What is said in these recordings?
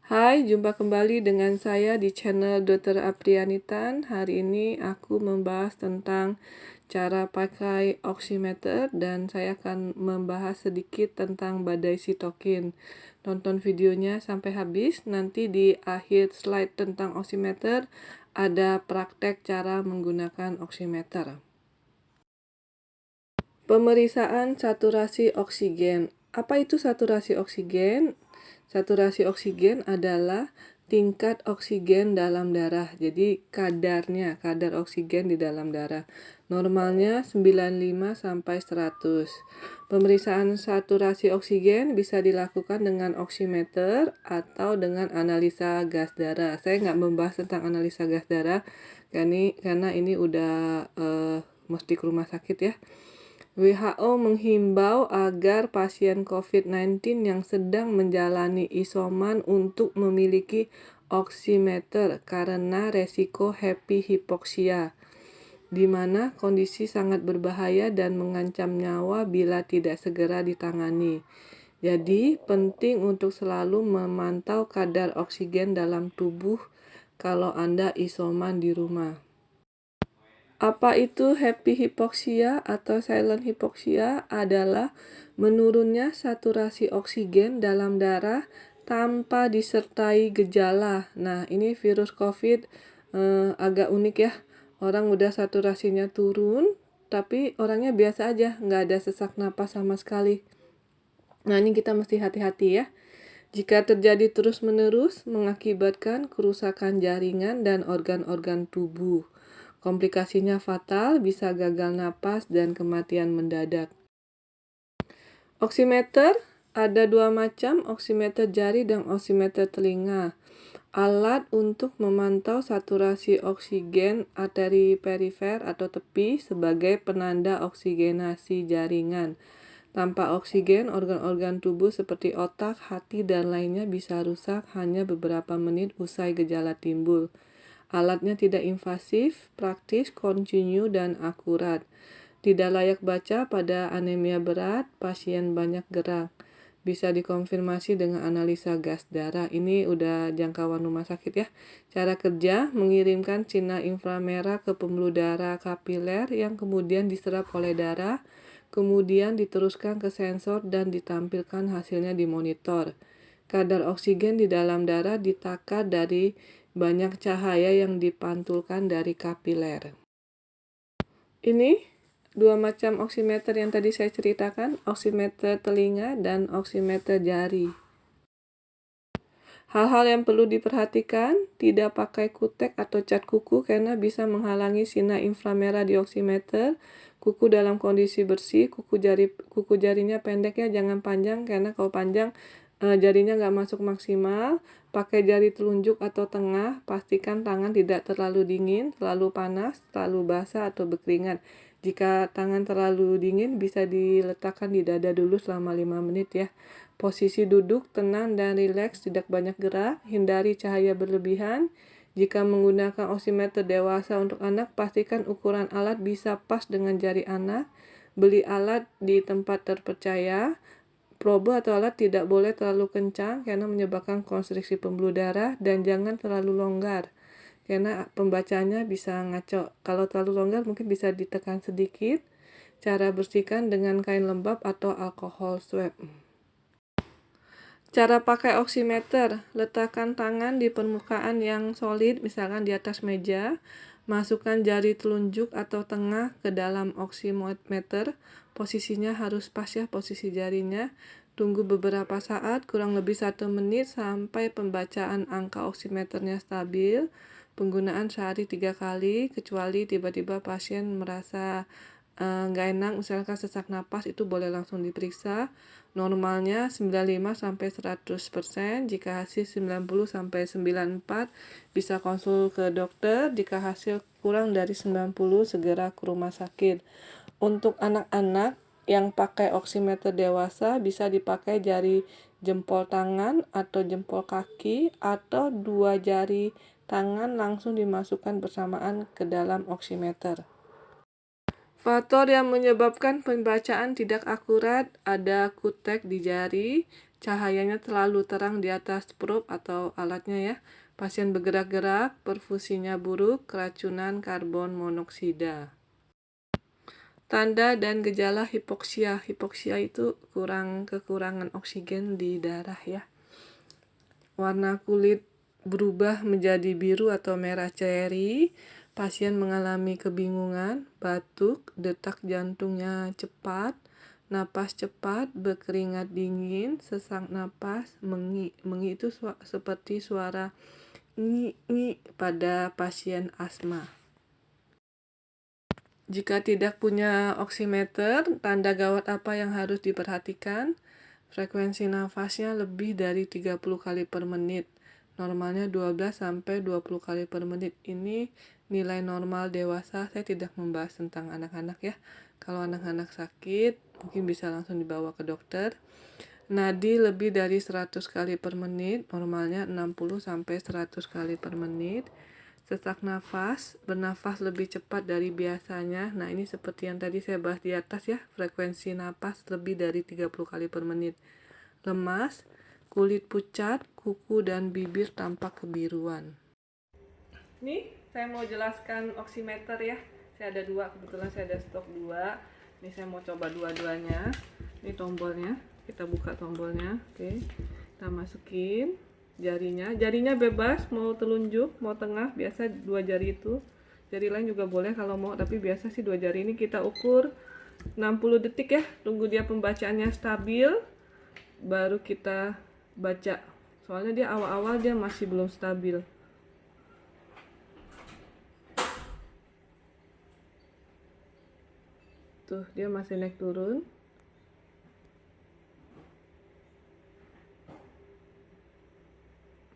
Hai, jumpa kembali dengan saya di channel Dr. Aprianitan. Hari ini aku membahas tentang cara pakai oximeter dan saya akan membahas sedikit tentang badai sitokin. Tonton videonya sampai habis, nanti di akhir slide tentang oximeter ada praktek cara menggunakan oximeter. Pemeriksaan saturasi oksigen. Apa itu saturasi oksigen? Saturasi oksigen adalah tingkat oksigen dalam darah. Jadi kadar oksigen di dalam darah. Normalnya 95 sampai 100. Pemeriksaan saturasi oksigen bisa dilakukan dengan oximeter atau dengan analisa gas darah. Saya nggak membahas tentang analisa gas darah karena ini udah mesti ke rumah sakit ya. WHO menghimbau agar pasien COVID-19 yang sedang menjalani isoman untuk memiliki oximeter karena resiko happy hypoxia, di mana kondisi sangat berbahaya dan mengancam nyawa bila tidak segera ditangani. Jadi, penting untuk selalu memantau kadar oksigen dalam tubuh kalau Anda isoman di rumah. Apa itu happy hypoxia atau silent hypoxia? Adalah menurunnya saturasi oksigen dalam darah tanpa disertai gejala. Nah, ini virus COVID agak unik ya. Orang udah saturasinya turun, tapi orangnya biasa aja, nggak ada sesak napas sama sekali. Nah, ini kita mesti hati-hati ya. Jika terjadi terus-menerus, mengakibatkan kerusakan jaringan dan organ-organ tubuh. Komplikasinya fatal, bisa gagal napas dan kematian mendadak. Oximeter ada dua macam, oximeter jari dan oximeter telinga. Alat untuk memantau saturasi oksigen arteri perifer atau tepi sebagai penanda oksigenasi jaringan. Tanpa oksigen, organ-organ tubuh seperti otak, hati, dan lainnya bisa rusak hanya beberapa menit usai gejala timbul. Alatnya tidak invasif, praktis, kontinu, dan akurat. Tidak layak baca pada anemia berat, pasien banyak gerak. Bisa dikonfirmasi dengan analisa gas darah. Ini udah jangkauan rumah sakit ya. Cara kerja, mengirimkan sinar inframerah ke pembuluh darah kapiler yang kemudian diserap oleh darah, kemudian diteruskan ke sensor dan ditampilkan hasilnya di monitor. Kadar oksigen di dalam darah ditakar dari banyak cahaya yang dipantulkan dari kapiler. Ini dua macam oximeter yang tadi saya ceritakan, oximeter telinga dan oximeter jari. Hal-hal yang perlu diperhatikan, tidak pakai kutek atau cat kuku karena bisa menghalangi sinar inframerah di oximeter. Kuku dalam kondisi bersih, kuku jarinya pendek ya, jangan panjang karena kalau panjang jarinya nggak masuk maksimal. Pakai jari telunjuk atau tengah, pastikan tangan tidak terlalu dingin, terlalu panas, terlalu basah atau berkeringat. Jika tangan terlalu dingin bisa diletakkan di dada dulu selama 5 menit ya. Posisi duduk tenang dan rileks, tidak banyak gerak, hindari cahaya berlebihan. Jika menggunakan oximeter dewasa untuk anak, pastikan ukuran alat bisa pas dengan jari anak. Beli alat di tempat terpercaya. Probe atau alat tidak boleh terlalu kencang karena menyebabkan konstriksi pembuluh darah, dan jangan terlalu longgar karena pembacaannya bisa ngaco. Kalau terlalu longgar mungkin bisa ditekan sedikit. Cara bersihkan dengan kain lembab atau alkohol swab. Cara pakai oximeter, letakkan tangan di permukaan yang solid, misalkan di atas meja. Masukkan jari telunjuk atau tengah ke dalam oximeter. Posisinya harus pas ya, posisi jarinya. Tunggu beberapa saat, kurang lebih 1 menit sampai pembacaan angka oximeternya stabil. Penggunaan sehari 3 kali, kecuali tiba-tiba pasien merasa nggak enak, misalkan sesak napas, itu boleh langsung diperiksa. Normalnya 95-100%, jika hasil 90-94 bisa konsul ke dokter, jika hasil kurang dari 90 segera ke rumah sakit. Untuk anak-anak yang pakai oximeter dewasa bisa dipakai jari jempol tangan atau jempol kaki atau 2 jari tangan langsung dimasukkan bersamaan ke dalam oximeter. Faktor yang menyebabkan pembacaan tidak akurat ada kutek di jari, cahayanya terlalu terang di atas probe atau alatnya ya. Pasien bergerak-gerak, perfusinya buruk, keracunan karbon monoksida. Tanda dan gejala hipoksia. Hipoksia itu kekurangan oksigen di darah ya. Warna kulit berubah menjadi biru atau merah ceri. Pasien mengalami kebingungan, batuk, detak jantungnya cepat, napas cepat, berkeringat dingin, sesak napas, mengi. Mengi itu seperti suara ngi pada pasien asma. Jika tidak punya oximeter, tanda gawat apa yang harus diperhatikan? Frekuensi nafasnya lebih dari 30 kali per menit. Normalnya 12 sampai 20 kali per menit. Ini nilai normal dewasa. Saya tidak membahas tentang anak-anak ya. Kalau anak-anak sakit, mungkin bisa langsung dibawa ke dokter. Nadi lebih dari 100 kali per menit, normalnya 60 sampai 100 kali per menit. Sesak nafas, bernafas lebih cepat dari biasanya. Nah, ini seperti yang tadi saya bahas di atas ya, frekuensi nafas lebih dari 30 kali per menit. Lemas, kulit pucat, kuku dan bibir tampak kebiruan. Nih, saya mau jelaskan oximeter ya. Saya ada dua, kebetulan saya ada stok dua. Ini saya mau coba dua-duanya. Ini tombolnya, kita buka tombolnya. Oke, kita masukin jarinya bebas, mau telunjuk, mau tengah, biasa dua jari itu. Jari lain juga boleh kalau mau, tapi biasa sih dua jari ini. Kita ukur 60 detik ya, tunggu dia pembacaannya stabil, baru kita baca. Soalnya dia awal-awal dia masih belum stabil. Tuh, dia masih naik turun.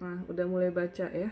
Nah, udah mulai baca ya.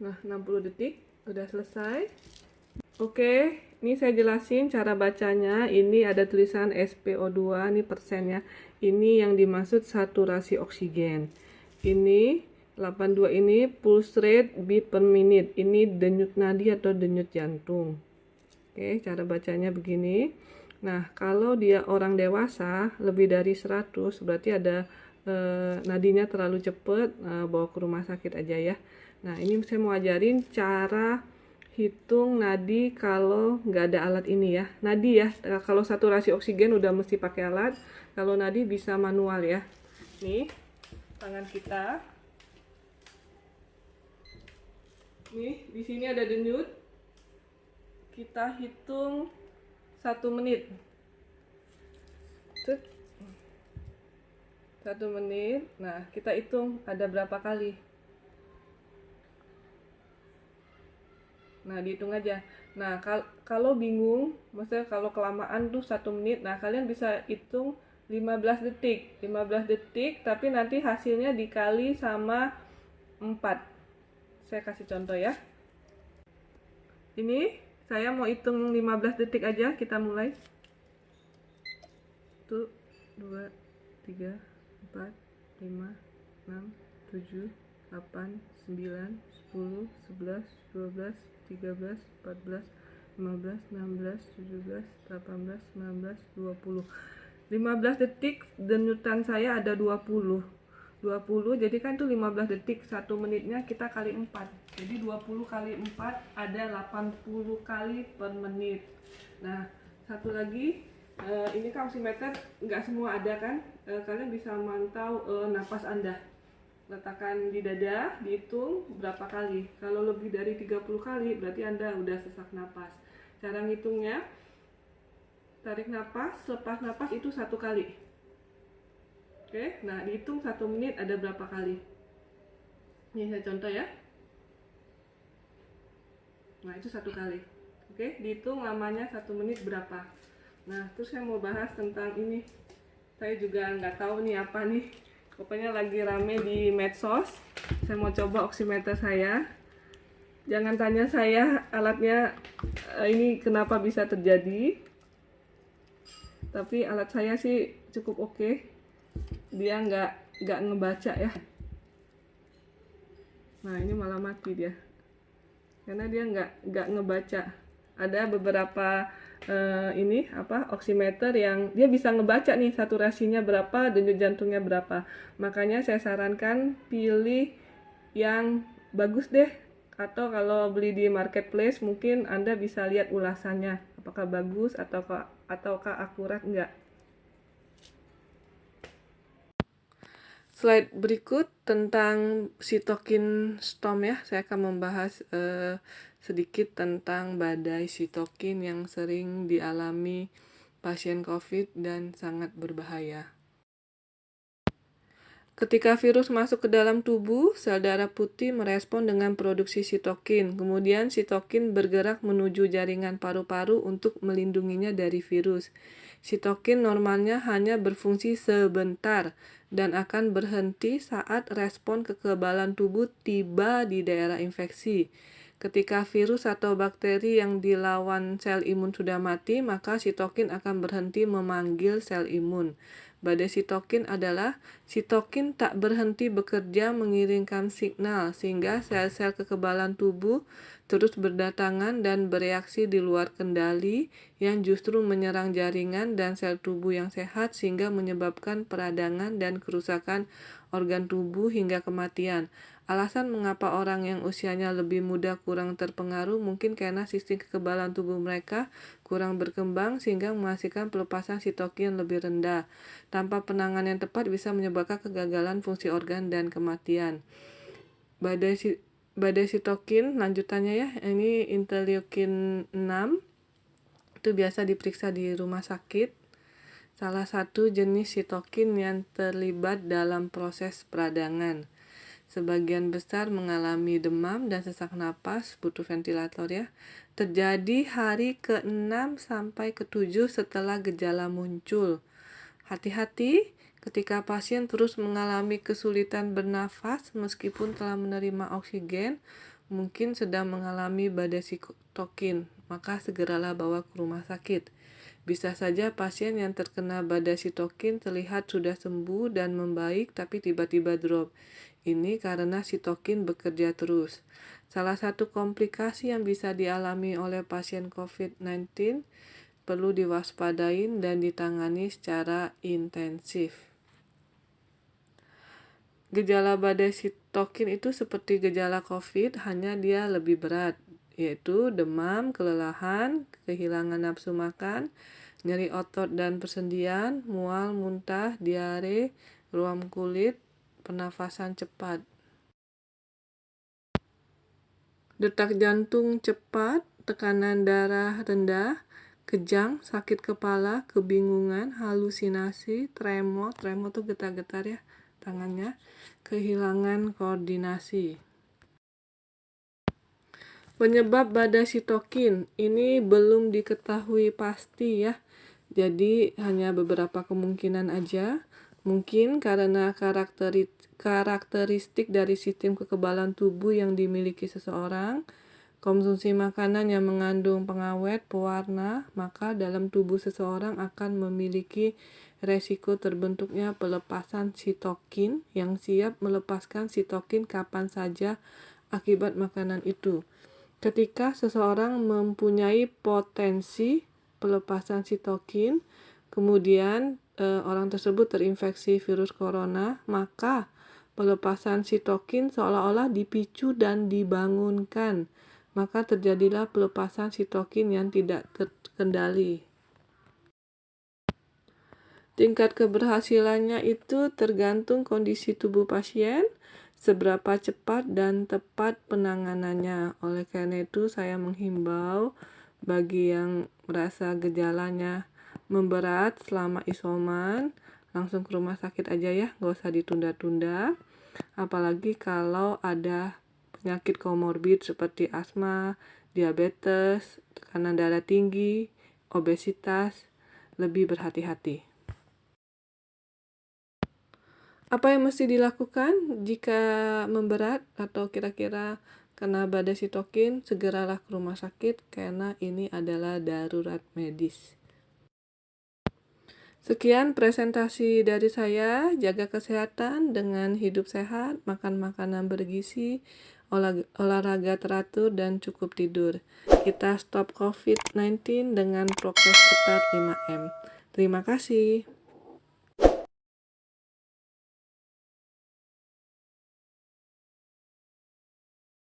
Nah, 60 detik udah selesai. Oke, ini saya jelasin cara bacanya. Ini ada tulisan SpO2, ini persennya. Ini yang dimaksud saturasi oksigen. Ini 82 ini pulse rate beat per minute. Ini denyut nadi atau denyut jantung. Oke, cara bacanya begini. Nah, kalau dia orang dewasa lebih dari 100, berarti ada nadinya terlalu cepat, bawa ke rumah sakit aja ya. Nah, ini saya mau ajarin cara hitung nadi kalau nggak ada alat ini ya. Nadi ya, kalau saturasi oksigen udah mesti pakai alat. Kalau nadi bisa manual ya. Nih, tangan kita. Nih, di sini ada denyut. Kita hitung 1 menit. 1 menit. Nah, kita hitung ada berapa kali. Nah, dihitung aja. Nah, kalau bingung, maksudnya kalau kelamaan tuh 1 menit, nah kalian bisa hitung 15 detik. 15 detik, tapi nanti hasilnya dikali sama 4. Saya kasih contoh ya. Ini saya mau hitung 15 detik aja, kita mulai. 1, 2, 3, 4, 5, 6, 7, 8, 9, 10, 11, 12, 13, 14, 15, 16, 17, 18, 19, 20. 15 detik denyutan saya ada 20. 20, jadi kan tuh 15 detik, 1 menitnya kita kali 4. Jadi 20 kali 4 ada 80 kali per menit. Nah, satu lagi, ini kan oximeter nggak semua ada kan, kalian bisa mantau napas Anda. Letakkan di dada, dihitung berapa kali. Kalau lebih dari 30 kali berarti Anda udah sesak napas. Cara ngitungnya, tarik napas, lepas napas itu 1 kali. Oke, nah dihitung 1 menit ada berapa kali. Ini saya contoh ya. Nah, itu 1 kali. Oke, dihitung lamanya 1 menit berapa. Nah, terus saya mau bahas tentang ini. Saya juga nggak tahu nih apa nih. Pokoknya lagi rame di medsos. Saya mau coba oximeter saya. Jangan tanya saya alatnya ini kenapa bisa terjadi. Tapi alat saya sih cukup oke. Dia nggak ngebaca ya. Nah, ini malah mati dia. Karena dia nggak ngebaca. Ada beberapa ini apa oximeter yang dia bisa ngebaca nih saturasinya berapa, denyut jantungnya berapa. Makanya saya sarankan pilih yang bagus deh. Atau kalau beli di marketplace mungkin Anda bisa lihat ulasannya apakah bagus ataukah akurat enggak. Slide berikut tentang sitokin storm ya. Saya akan membahas sedikit tentang badai sitokin yang sering dialami pasien COVID dan sangat berbahaya. Ketika virus masuk ke dalam tubuh, sel darah putih merespon dengan produksi sitokin. Kemudian sitokin bergerak menuju jaringan paru-paru untuk melindunginya dari virus. Sitokin normalnya hanya berfungsi sebentar dan akan berhenti saat respon kekebalan tubuh tiba di daerah infeksi. Ketika virus atau bakteri yang dilawan sel imun sudah mati, maka sitokin akan berhenti memanggil sel imun. Badai sitokin adalah sitokin tak berhenti bekerja mengirimkan signal sehingga sel-sel kekebalan tubuh terus berdatangan dan bereaksi di luar kendali yang justru menyerang jaringan dan sel tubuh yang sehat sehingga menyebabkan peradangan dan kerusakan organ tubuh hingga kematian. Alasan mengapa orang yang usianya lebih muda kurang terpengaruh mungkin karena sistem kekebalan tubuh mereka kurang berkembang sehingga menghasilkan pelepasan sitokin lebih rendah. Tanpa penanganan yang tepat bisa menyebabkan kegagalan fungsi organ dan kematian. Badai sitokin lanjutannya ya, ini interleukin 6 itu biasa diperiksa di rumah sakit. Salah satu jenis sitokin yang terlibat dalam proses peradangan. Sebagian besar mengalami demam dan sesak napas, butuh ventilator ya. Terjadi hari ke-6 sampai ke-7 setelah gejala muncul. Hati-hati ketika pasien terus mengalami kesulitan bernafas meskipun telah menerima oksigen, mungkin sedang mengalami badai sitokin, maka segeralah bawa ke rumah sakit. Bisa saja pasien yang terkena badai sitokin terlihat sudah sembuh dan membaik tapi tiba-tiba drop. Ini karena sitokin bekerja terus. Salah satu komplikasi yang bisa dialami oleh pasien COVID-19 perlu diwaspadai dan ditangani secara intensif. Gejala badai sitokin itu seperti gejala COVID, hanya dia lebih berat, yaitu demam, kelelahan, kehilangan nafsu makan, nyeri otot dan persendian, mual, muntah, diare, ruam kulit, pernafasan cepat. Detak jantung cepat, tekanan darah rendah, kejang, sakit kepala, kebingungan, halusinasi, tremor tuh getar-getar ya tangannya, kehilangan koordinasi. Penyebab badai sitokin ini belum diketahui pasti ya. Jadi hanya beberapa kemungkinan aja. Mungkin karena karakteristik dari sistem kekebalan tubuh yang dimiliki seseorang, konsumsi makanan yang mengandung pengawet, pewarna, maka dalam tubuh seseorang akan memiliki resiko terbentuknya pelepasan sitokin yang siap melepaskan sitokin kapan saja akibat makanan itu. Ketika seseorang mempunyai potensi pelepasan sitokin, kemudian orang tersebut terinfeksi virus corona, maka pelepasan sitokin seolah-olah dipicu dan dibangunkan. Maka terjadilah pelepasan sitokin yang tidak terkendali. Tingkat keberhasilannya itu tergantung kondisi tubuh pasien, seberapa cepat dan tepat penanganannya. Oleh karena itu saya menghimbau bagi yang merasa gejalanya memberat selama isoman, langsung ke rumah sakit aja ya, gak usah ditunda-tunda. Apalagi kalau ada penyakit komorbid seperti asma, diabetes, tekanan darah tinggi, obesitas, lebih berhati-hati. Apa yang mesti dilakukan jika memberat atau kira-kira kena badai sitokin? Segeralah ke rumah sakit karena ini adalah darurat medis. Sekian presentasi dari saya. Jaga kesehatan dengan hidup sehat, makan makanan bergizi, olahraga teratur, dan cukup tidur. Kita stop COVID-19 dengan prokes ketat 5M. Terima kasih.